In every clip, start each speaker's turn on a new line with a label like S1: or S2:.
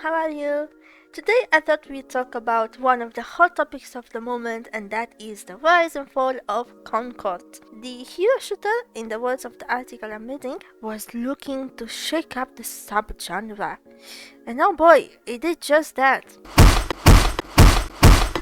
S1: how are you? Today I thought we'd talk about one of the hot topics of the moment, and that is the rise and fall of Concord. The hero shooter, in the words of the article I'm reading, was looking to shake up the subgenre. And oh boy, it did just that.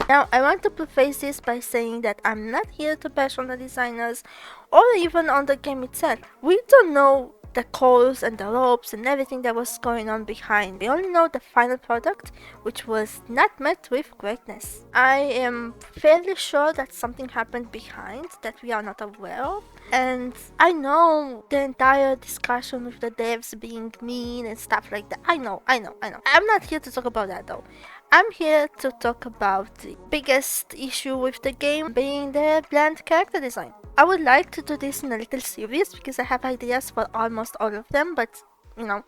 S1: Now, I want to preface this by saying that I'm not here to bash on the designers or even on the game itself. We don't know the calls and the ropes and everything that was going on behind. We only know the final product, which was not met with greatness. I am fairly sure that something happened behind that we are not aware of. And I know the entire discussion with the devs being mean and stuff like that. I know. I'm not here to talk about that though. I'm here to talk about the biggest issue with the game being the bland character design. I would like to do this in a little series because I have ideas for almost all of them, but you know,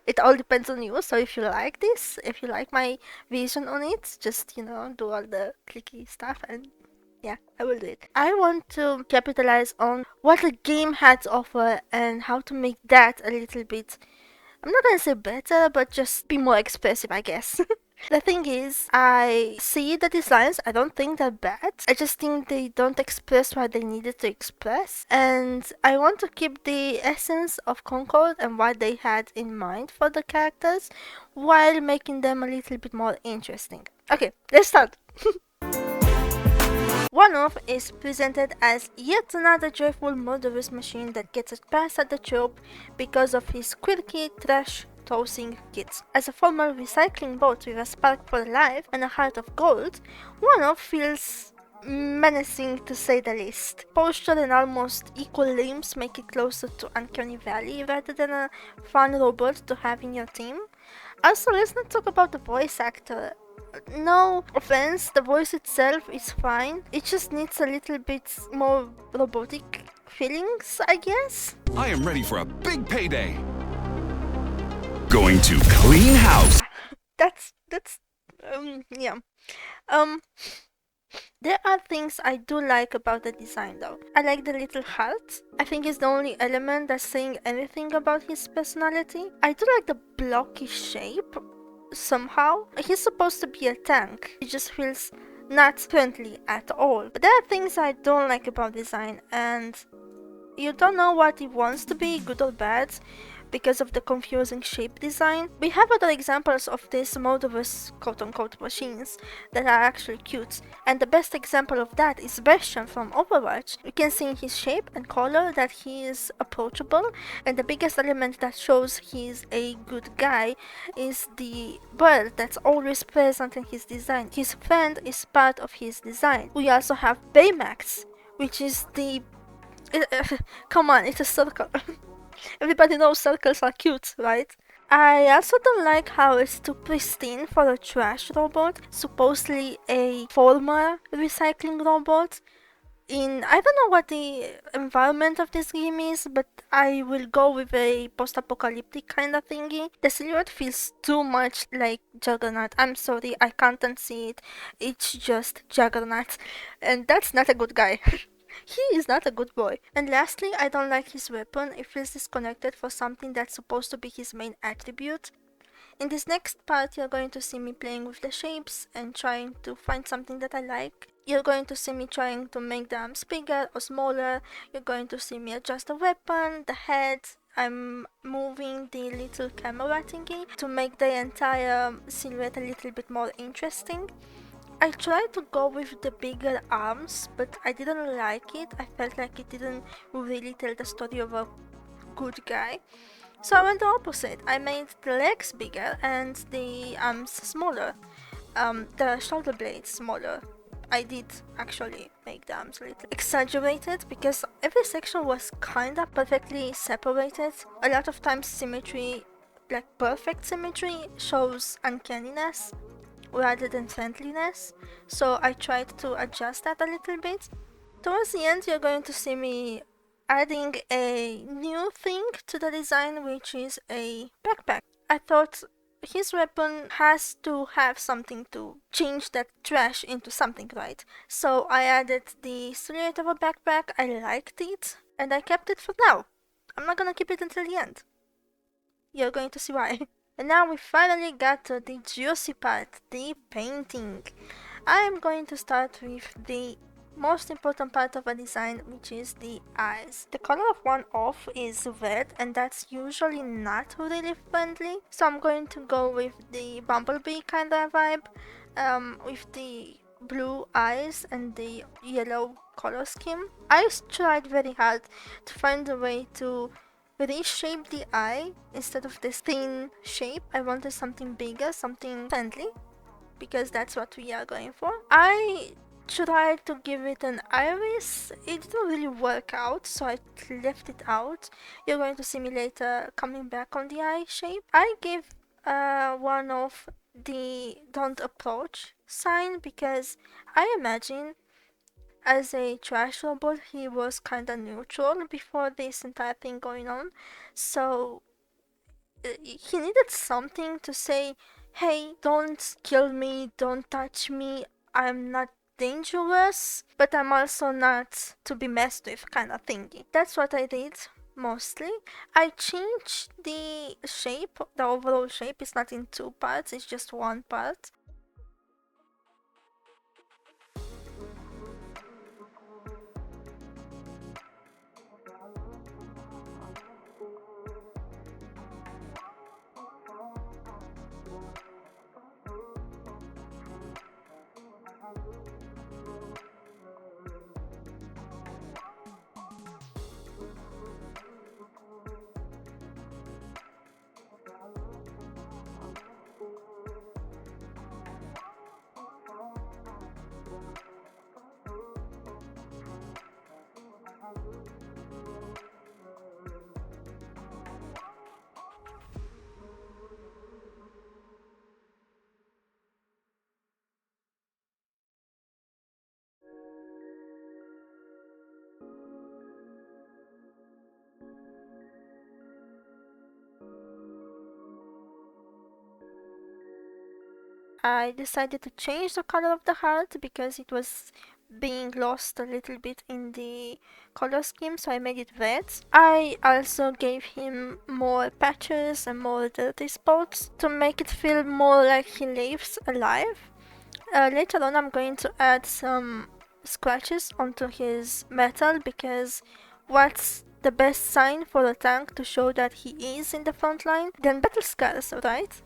S1: it all depends on you. So if you like this, if you like my vision on it, just do all the clicky stuff and yeah, I will do it. I want to capitalize on what the game had to offer and how to make that a little bit, I'm not gonna say better, but just be more expressive, I guess. The thing is, I see the designs, I don't think they're bad. I just think they don't express what they needed to express. And I want to keep the essence of Concord and what they had in mind for the characters while making them a little bit more interesting. Okay, let's start. One-Off is presented as yet another joyful murderous machine that gets a pass at the trope because of his quirky trash-tossing kits. As a former recycling boat with a spark for life and a heart of gold, One-Off feels menacing to say the least. Posture and almost equal limbs make it closer to Uncanny Valley rather than a fun robot to have in your team. Also, let's not talk about the voice actor. No offense, the voice itself is fine. It just needs a little bit more robotic feelings, I guess.
S2: I am ready for a big payday. Going to clean house.
S1: Yeah. There are things I do like about the design though. I like the little heart. I think it's the only element that's saying anything about his personality. I do like the blocky shape. Somehow, he's supposed to be a tank. He just feels not friendly at all. But there are things I don't like about design, and you don't know what he wants to be, good or bad, because of the confusing shape design. We have other examples of these murderous quote-unquote machines that are actually cute, and the best example of that is Bastion from Overwatch. You can see in his shape and color that he is approachable, and the biggest element that shows he's a good guy is the bird that's always present in his design. His friend is part of his design. We also have Baymax, which is the... come on, it's a circle. Everybody knows circles are cute, right? I also don't like how it's too pristine for a trash robot, supposedly a former recycling robot. I don't know what the environment of this game is, but I will go with a post-apocalyptic kind of thingy. The silhouette feels too much like Juggernaut. I'm sorry, I can't unsee it. It's just Juggernaut. And that's not a good guy. He is not a good boy. And lastly, I don't like his weapon. It feels disconnected for something that's supposed to be his main attribute. In this next part, you're going to see me playing with the shapes and trying to find something that I like. You're going to see me trying to make the arms bigger or smaller. You're going to see me adjust the weapon, the head. I'm moving the little camera thingy to make the entire silhouette a little bit more interesting. I tried to go with the bigger arms, but I didn't like it. I felt like it didn't really tell the story of a good guy. So I went the opposite. I made the legs bigger and the arms smaller. The shoulder blades smaller. I did actually make the arms a little exaggerated because every section was kinda perfectly separated. A lot of times symmetry, like perfect symmetry, shows uncanniness rather than friendliness, so I tried to adjust that a little bit. Towards the end, you're going to see me adding a new thing to the design, which is a backpack. I thought his weapon has to have something to change that trash into something, right? So I added the silhouette of a backpack. I liked it, and I kept it for now. I'm not gonna keep it until the end. You're going to see why. And now we finally got to the juicy part, the painting. I'm going to start with the most important part of a design, which is the eyes. The color of one off is red, and that's usually not really friendly, so I'm going to go with the bumblebee kind of vibe, with the blue eyes and the yellow color scheme. I tried very hard to find a way to reshape the eye. Instead of this thin shape, I wanted something bigger, something friendly, because that's what we are going for. I tried to give it an iris. It didn't really work out, so I left it out. You're going to see me later coming back on the eye shape. I gave one of the don't approach sign because I imagine as a trash robot he was kinda neutral before this entire thing going on, so he needed something to say, hey, don't kill me, don't touch me, I'm not dangerous, but I'm also not to be messed with kind of thingy. That's what I did mostly. I changed the shape, the overall shape is not in two parts, it's just one part. I decided to change the color of the heart because it was being lost a little bit in the color scheme, so I made it red. I also gave him more patches and more dirty spots to make it feel more like he lives alive. Later on I'm going to add some scratches onto his metal because what's the best sign for a tank to show that he is in the front line than battle scars, right?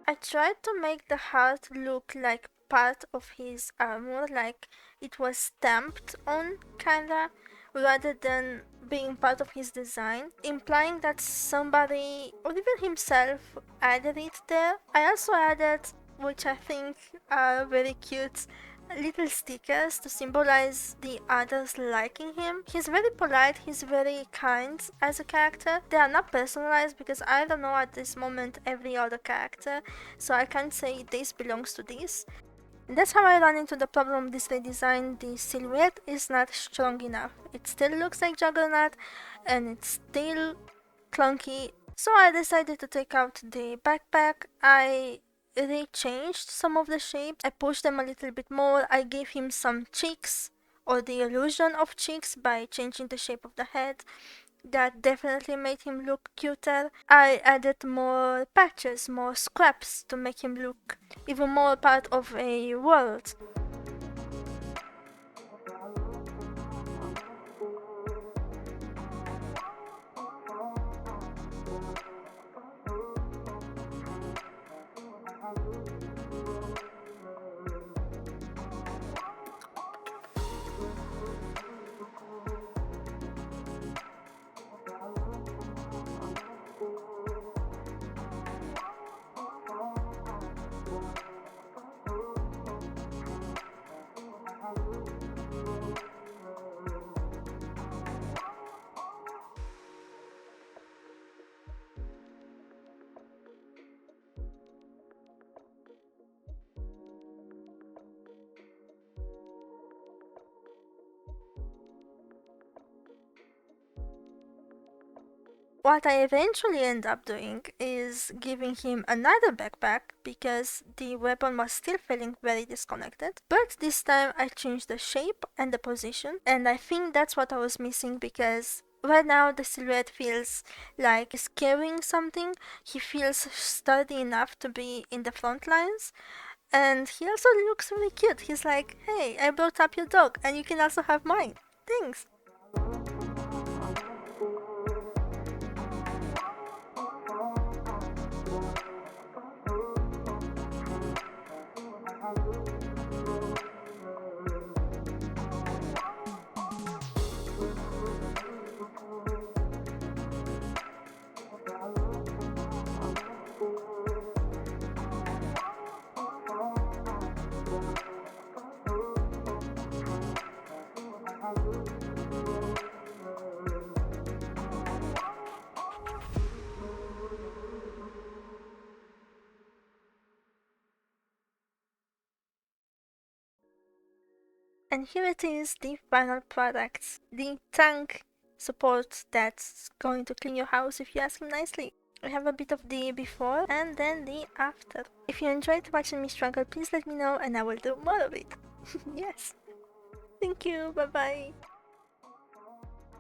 S1: I tried to make the heart look like part of his armor, like it was stamped on, kinda, rather than being part of his design, implying that somebody, or even himself, added it there. I also added, which I think are very cute, little stickers to symbolize the others liking him. He's very polite, he's very kind as a character. They are not personalized because I don't know at this moment every other character, so I can't say this belongs to this. And that's how I run into the problem with this redesign. The silhouette is not strong enough. It still looks like Juggernaut and it's still clunky. So I decided to take out the backpack. I changed some of the shapes. I pushed them a little bit more. I gave him some cheeks, or the illusion of cheeks, by changing the shape of the head. That definitely made him look cuter. I added more patches, more scraps to make him look even more part of a world. What I eventually end up doing is giving him another backpack because the weapon was still feeling very disconnected, but this time I changed the shape and the position, and I think that's what I was missing because right now the silhouette feels like he's carrying something. He feels sturdy enough to be in the front lines, and he also looks really cute. He's like, hey, I brought up your dog and you can also have mine. Thanks. And here it is, the final product. The tank support that's going to clean your house if you ask him nicely. We have a bit of the before and then the after. If you enjoyed watching me struggle, please let me know and I will do more of it. Yes. Thank you, bye bye.